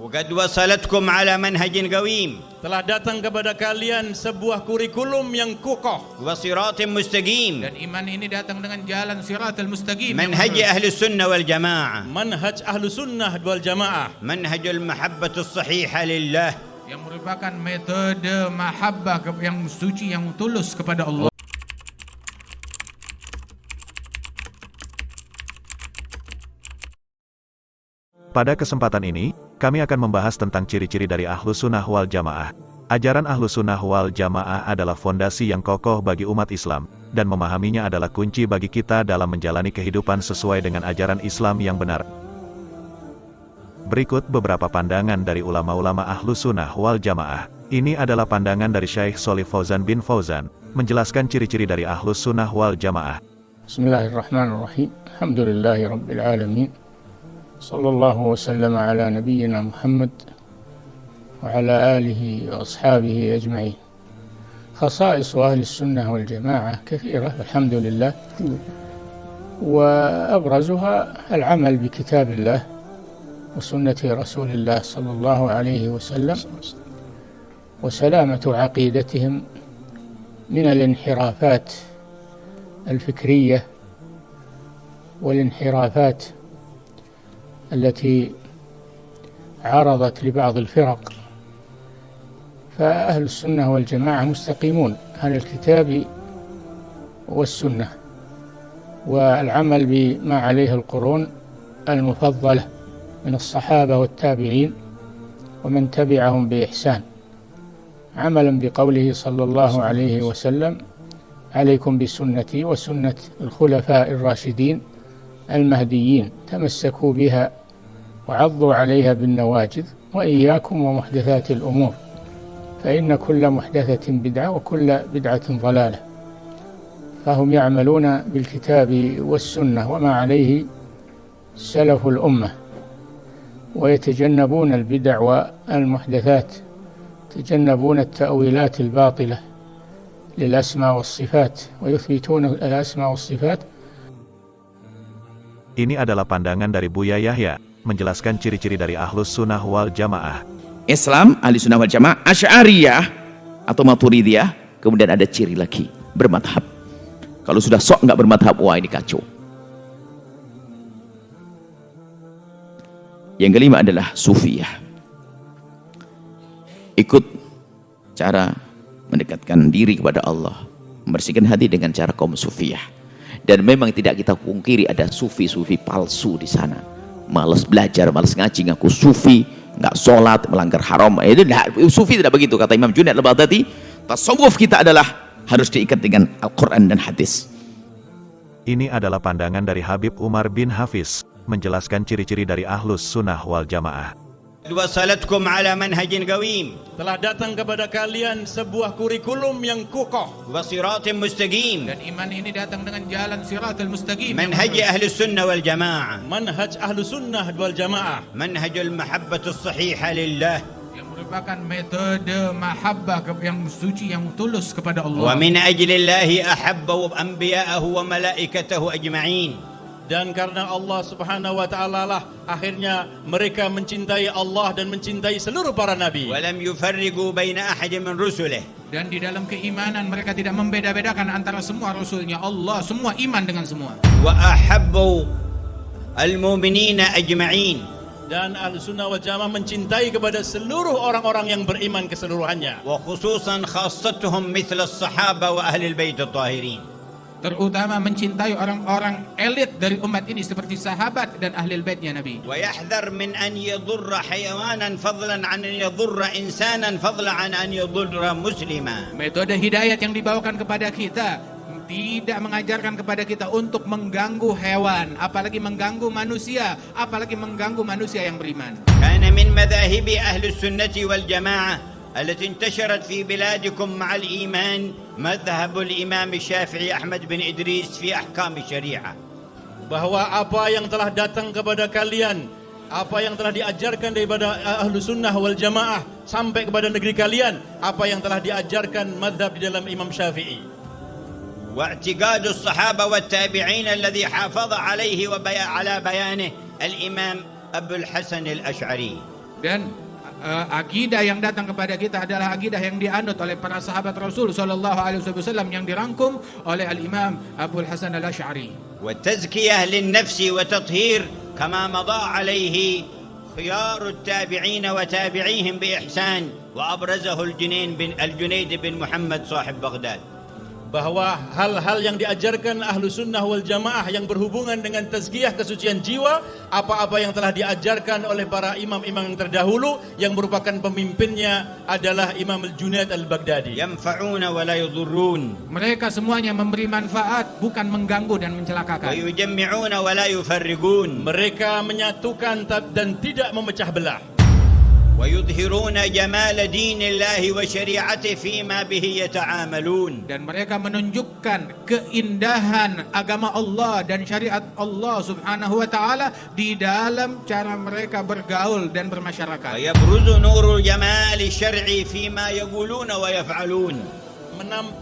وقد وصلتكم على منهج قويم telah datang kepada kalian sebuah kurikulum yang kokoh وصراط مستقيم Dan iman ini datang dengan jalan siratal mustaqim. منهج أهل السنة والجماعة manhaj ahlu sunnah wal jamaah, منهج المحبة الصحيحة لله Yang merupakan metode mahabbah yang suci, yang tulus kepada Allah. Pada kesempatan ini, kami akan membahas tentang ciri-ciri dari Ahlus Sunnah wal Jamaah. Ajaran Ahlus Sunnah wal Jamaah adalah fondasi yang kokoh bagi umat Islam, dan memahaminya adalah kunci bagi kita dalam menjalani kehidupan sesuai dengan ajaran Islam yang benar. Berikut beberapa pandangan dari ulama-ulama Ahlus Sunnah wal Jamaah. Ini adalah pandangan dari Syekh Shalih Fauzan bin Fauzan, menjelaskan ciri-ciri dari Ahlus Sunnah wal Jamaah. Bismillahirrahmanirrahim. Alhamdulillahi Rabbil Alamin. Sallallahu wasallam ala nabiyyina Muhammad wa ala alihi wa ashabihi ajma'in. Khasa'is ahli sunnah wal jamaah kathirah, alhamdulillah. وأبرزها العمل بكتاب الله وسنة رسول الله صلى الله عليه وسلم وسلامة عقيدتهم من الانحرافات الفكرية والانحرافات التي عرضت لبعض الفرق. فأهل السنة والجماعة مستقيمون على الكتاب والسنة والعمل بما عليه القرون المفضلة من الصحابة والتابعين ومن تبعهم بإحسان، عملا بقوله صلى الله عليه وسلم: عليكم بسنتي وسنة الخلفاء الراشدين المهديين تمسكوا بها وعضوا عليها بالنواجذ وإياكم ومحدثات الأمور فإن كل محدثة بدعة وكل بدعة ضلالة. فهم يعملون بالكتاب والسنة وما عليه سلف الأمة، ويتجنبون البدع والمحدثات، يتجنبون التأويلات الباطلة للأسماء والصفات ويثبتون الأسماء والصفات. Ini adalah pandangan dari Buya Yahya, menjelaskan ciri-ciri dari Ahlus Sunnah wal Jamaah. Islam, ahli sunnah wal jamaah, Asy'ariyah atau Maturidiyah, kemudian ada ciri lagi, bermadhab. Kalau sudah sok nggak bermadhab, wah ini kacau. Yang kelima adalah Sufiyah. Ikut cara mendekatkan diri kepada Allah, membersihkan hati dengan cara kaum Sufiyah. Dan memang tidak kita pungkiri ada sufi-sufi palsu di sana. Malas belajar, malas ngaji, ngaku sufi, nggak sholat, melanggar haram. Sufi tidak begitu, kata Imam Junaid al-Baghdadi. Tasawuf kita adalah harus diikat dengan Al-Quran dan hadis. Ini adalah pandangan dari Habib Umar bin Hafiz, menjelaskan ciri-ciri dari Ahlus Sunnah wal Jamaah. وصلتكم على منهج قويم telah datang kepada kalian sebuah kurikulum yang kokoh وصراط مستقيم Dan iman ini datang dengan jalan siratal mustaqim. منهج أهل السنة والجماعة manhaj ahlu sunnah wal jamaah, منهج المحبة الصحيحة لله Yang merupakan metode mahabbah yang suci, yang tulus kepada Allah. ومن أجل الله أحب أنبياءه وملائكته أجمعين. dan karena Allah subhanahu wa ta'ala lah akhirnya mereka mencintai Allah dan mencintai seluruh para nabi. ولم يفرقوا بين أحد من رسله. Dan di dalam keimanan mereka tidak membeda-bedakan antara semua rasulnya Allah, semua iman dengan semua. وأحبوا المؤمنين أجمعين. Dan ahlu sunnah wal jamaah mencintai kepada seluruh orang-orang yang beriman keseluruhannya. وخصوصا خاصتهم مثل الصحابة وأهل البيت الطاهرين. Terutama mencintai orang-orang elit dari umat ini seperti sahabat dan ahli baitnya Nabi. ويحذر من أن يضر حيوانا فضلا عن أن يضر إنسانا فضلا عن أن يضر مسلما. Metode hidayat yang dibawakan kepada kita tidak mengajarkan kepada kita untuk mengganggu hewan, apalagi mengganggu manusia, apalagi mengganggu manusia yang beriman. كان من مذاهب أهل السنة والجماعة التي انتشرت في بلادكم مع الإيمان مذهب الإمام الشافعي أحمد بن إدريس في أحكام الشريعة. Bahwa apa yang telah datang kepada kalian, apa yang telah diajarkan daripada ahlu sunnah wal jamaah sampai kepada negeri kalian, apa yang telah diajarkan madhab di dalam Imam Syafi'i. واعتقاد الصحابة والتابعين الذي حافظ عليه على بيانه الإمام أبو الحسن الأشعري. Dan akidah yang datang kepada kita adalah akidah yang dianut oleh para sahabat Rasul sallallahu alaihi wasallam yang dirangkum oleh Al-Imam Abu Hasan Al-Asy'ari. والتزكية للنفس وتطهير كما مضى عليه خيار التابعين وتابعيهم بإحسان وأبرزه الجنيد بن محمد صاحب بغداد. Bahwa hal-hal yang diajarkan ahlu sunnah wal jamaah yang berhubungan dengan tazkiyah kesucian jiwa, apa-apa yang telah diajarkan oleh para imam-imam yang terdahulu yang merupakan pemimpinnya adalah Imam Al-Junaid Al-Baghdadi. ينفعون ولا يضرون Mereka semuanya memberi manfaat, bukan mengganggu dan mencelakakan. ويجمعون ولا يفرقون Mereka menyatukan dan tidak memecah belah. ويظهرون جمال دين الله وشريعته فيما به يتعاملون. Dan mereka menunjukkan keindahan agama Allah dan syariat Allah subhanahu wa ta'ala di dalam cara mereka bergaul dan bermasyarakat. ويبرز نور الجمال الشرعي فيما يقولون ويفعلون.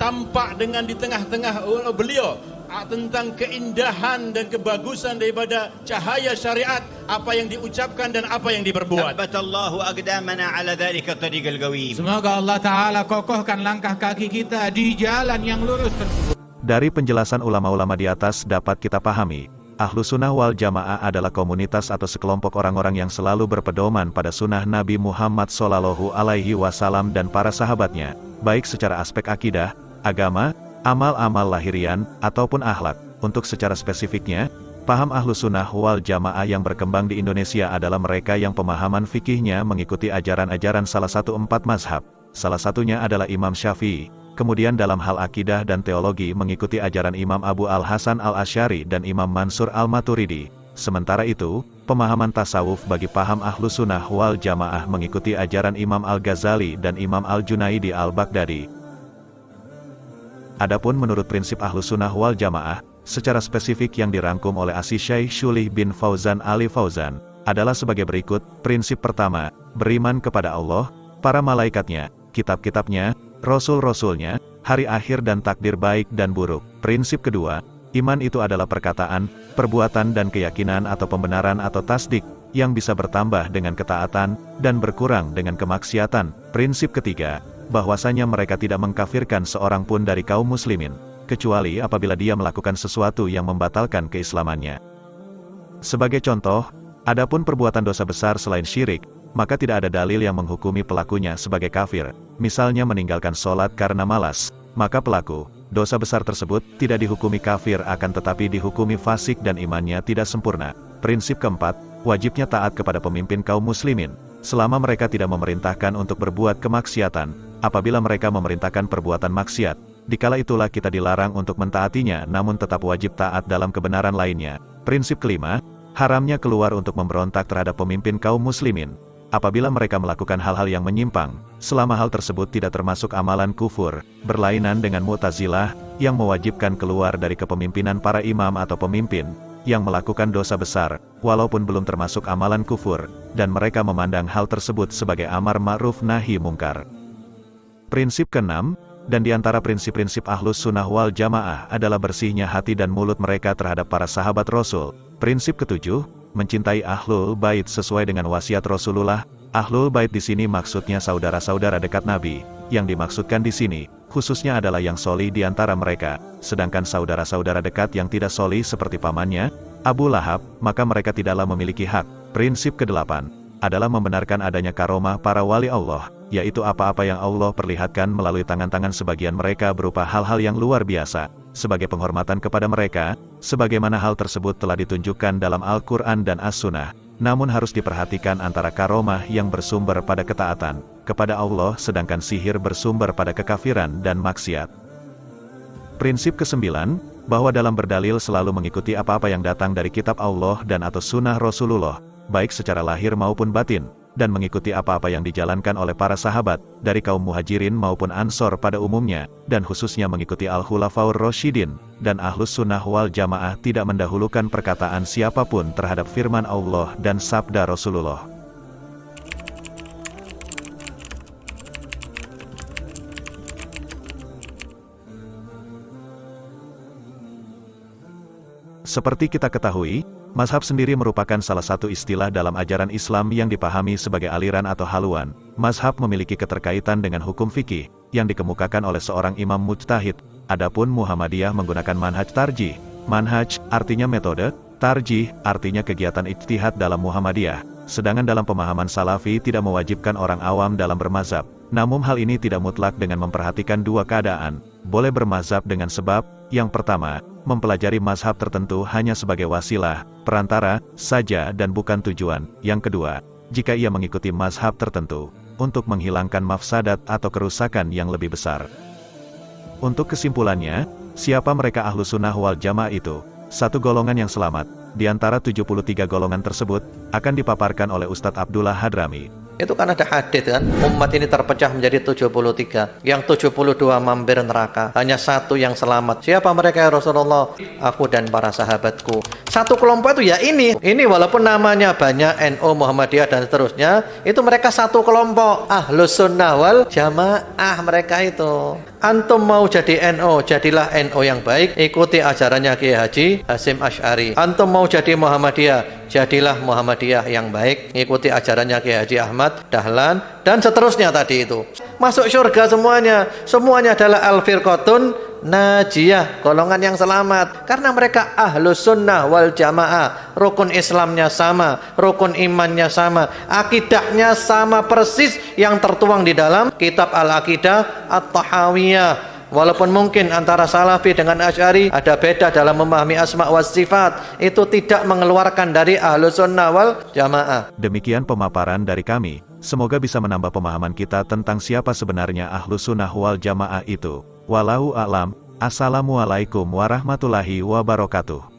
Tampak dengan di tengah-tengah beliau tentang keindahan dan kebagusan daripada cahaya syariat, apa yang diucapkan dan apa yang diperbuat. ثبت الله أقدامنا على ذلك الطريق القويم. Semoga Allah Ta'ala kokohkan langkah kaki kita di jalan yang lurus tersebut. Dari penjelasan ulama-ulama di atas dapat kita pahami, Ahlu Sunnah wal Jamaah adalah komunitas atau sekelompok orang-orang yang selalu berpedoman pada sunnah Nabi Muhammad SAW dan para sahabatnya, baik secara aspek akidah, agama, amal-amal lahirian, ataupun akhlak. Untuk secara spesifiknya, paham Ahlu Sunnah wal Jamaah yang berkembang di Indonesia adalah mereka yang pemahaman fikihnya mengikuti ajaran-ajaran salah satu 4 mazhab. Salah satunya adalah Imam Syafi'i. Kemudian dalam hal akidah dan teologi mengikuti ajaran Imam Abu Al-Hasan Al-Asy'ari dan Imam Mansur Al-Maturidi. Sementara itu, pemahaman tasawuf bagi paham Ahlu Sunnah wal Jamaah mengikuti ajaran Imam Al-Ghazali dan Imam Al-Junaidi Al-Baghdadi. Adapun menurut prinsip Ahlu Sunnah wal Jamaah, secara spesifik yang dirangkum oleh Asy-Syaikh Syulih bin Fauzan Ali Fauzan, adalah sebagai berikut. Prinsip pertama, beriman kepada Allah, para malaikatnya, kitab-kitabnya, Rasul-Rasulnya, hari akhir dan takdir baik dan buruk. Prinsip kedua, iman itu adalah perkataan, perbuatan dan keyakinan atau pembenaran atau tasdik, yang bisa bertambah dengan ketaatan, dan berkurang dengan kemaksiatan. Prinsip ketiga, bahwasanya mereka tidak mengkafirkan seorang pun dari kaum muslimin, kecuali apabila dia melakukan sesuatu yang membatalkan keislamannya. Sebagai contoh, adapun perbuatan dosa besar selain syirik, maka tidak ada dalil yang menghukumi pelakunya sebagai kafir. Misalnya meninggalkan sholat karena malas, maka pelaku dosa besar tersebut tidak dihukumi kafir akan tetapi dihukumi fasik dan imannya tidak sempurna. Prinsip keempat, wajibnya taat kepada pemimpin kaum muslimin, selama mereka tidak memerintahkan untuk berbuat kemaksiatan. Apabila mereka memerintahkan perbuatan maksiat, dikala itulah kita dilarang untuk mentaatinya namun tetap wajib taat dalam kebenaran lainnya. Prinsip kelima, haramnya keluar untuk memberontak terhadap pemimpin kaum muslimin. Apabila mereka melakukan hal-hal yang menyimpang, selama hal tersebut tidak termasuk amalan kufur, berlainan dengan Mu'tazilah, yang mewajibkan keluar dari kepemimpinan para imam atau pemimpin, yang melakukan dosa besar, walaupun belum termasuk amalan kufur, dan mereka memandang hal tersebut sebagai amar ma'ruf nahi mungkar. Prinsip keenam, dan di antara prinsip-prinsip Ahlus Sunnah wal Jamaah adalah bersihnya hati dan mulut mereka terhadap para sahabat Rasul. Prinsip ketujuh, mencintai Ahlul Bait sesuai dengan wasiat Rasulullah. Ahlul Bait di sini maksudnya saudara-saudara dekat Nabi. Yang dimaksudkan di sini, khususnya adalah yang solih di antara mereka. Sedangkan saudara-saudara dekat yang tidak solih seperti pamannya, Abu Lahab, maka mereka tidaklah memiliki hak. Prinsip kedelapan, adalah membenarkan adanya karomah para wali Allah, yaitu apa-apa yang Allah perlihatkan melalui tangan-tangan sebagian mereka berupa hal-hal yang luar biasa, sebagai penghormatan kepada mereka, sebagaimana hal tersebut telah ditunjukkan dalam Al-Quran dan As-Sunnah. Namun harus diperhatikan antara karomah yang bersumber pada ketaatan kepada Allah sedangkan sihir bersumber pada kekafiran dan maksiat. Prinsip kesembilan, bahwa dalam berdalil selalu mengikuti apa-apa yang datang dari kitab Allah dan atau sunnah Rasulullah, baik secara lahir maupun batin, dan mengikuti apa-apa yang dijalankan oleh para sahabat, dari kaum muhajirin maupun ansor pada umumnya, dan khususnya mengikuti Al-Khulafaur Rasyidin, dan Ahlus Sunnah wal Jamaah tidak mendahulukan perkataan siapapun terhadap firman Allah dan sabda Rasulullah. Seperti kita ketahui, Mazhab sendiri merupakan salah satu istilah dalam ajaran Islam yang dipahami sebagai aliran atau haluan. Mazhab memiliki keterkaitan dengan hukum fikih yang dikemukakan oleh seorang imam mujtahid. Adapun Muhammadiyah menggunakan manhaj tarjih. Manhaj artinya metode, tarjih artinya kegiatan ijtihad dalam Muhammadiyah. Sedangkan dalam pemahaman Salafi tidak mewajibkan orang awam dalam bermazhab. Namun hal ini tidak mutlak dengan memperhatikan dua keadaan. Boleh bermazhab dengan sebab, yang pertama, mempelajari mazhab tertentu hanya sebagai wasilah, perantara, saja dan bukan tujuan. Yang kedua, jika ia mengikuti mazhab tertentu, untuk menghilangkan mafsadat atau kerusakan yang lebih besar. Untuk kesimpulannya, siapa mereka Ahlus Sunnah wal Jamaah itu? Satu golongan yang selamat, di antara 73 golongan tersebut, akan dipaparkan oleh Ustadz Abdullah Hadrami. Itu kan ada hadits kan, umat ini terpecah menjadi 73, yang 72 mampir neraka, hanya satu yang selamat. Siapa mereka ya Rasulullah? Aku dan para sahabatku. Satu kelompok itu ya ini walaupun namanya banyak NU, Muhammadiyah dan seterusnya, itu mereka satu kelompok, Ahlus Sunnah wal Jamaah mereka itu. Antum mau jadi NU, jadilah NU yang baik, ikuti ajarannya Kiai Haji Hasyim Asy'ari. Antum mau jadi Muhammadiyah, jadilah Muhammadiyah yang baik, ikuti ajarannya Kiai Haji Ahmad Dahlan dan seterusnya tadi itu. Masuk surga semuanya adalah al-firqatun najiyah, golongan yang selamat, karena mereka Ahlus Sunnah wal Jamaah. Rukun Islamnya sama, rukun imannya sama, akidahnya sama persis yang tertuang di dalam kitab Al-Aqidah At-Tahawiyah. Walaupun mungkin antara Salafi dengan Asy'ari ada beda dalam memahami asma wa sifat, itu tidak mengeluarkan dari Ahlus Sunnah wal Jamaah. Demikian pemaparan dari kami. Semoga bisa menambah pemahaman kita tentang siapa sebenarnya Ahlus Sunnah wal Jamaah itu. Wallahu a'lam. Assalamualaikum warahmatullahi wabarakatuh.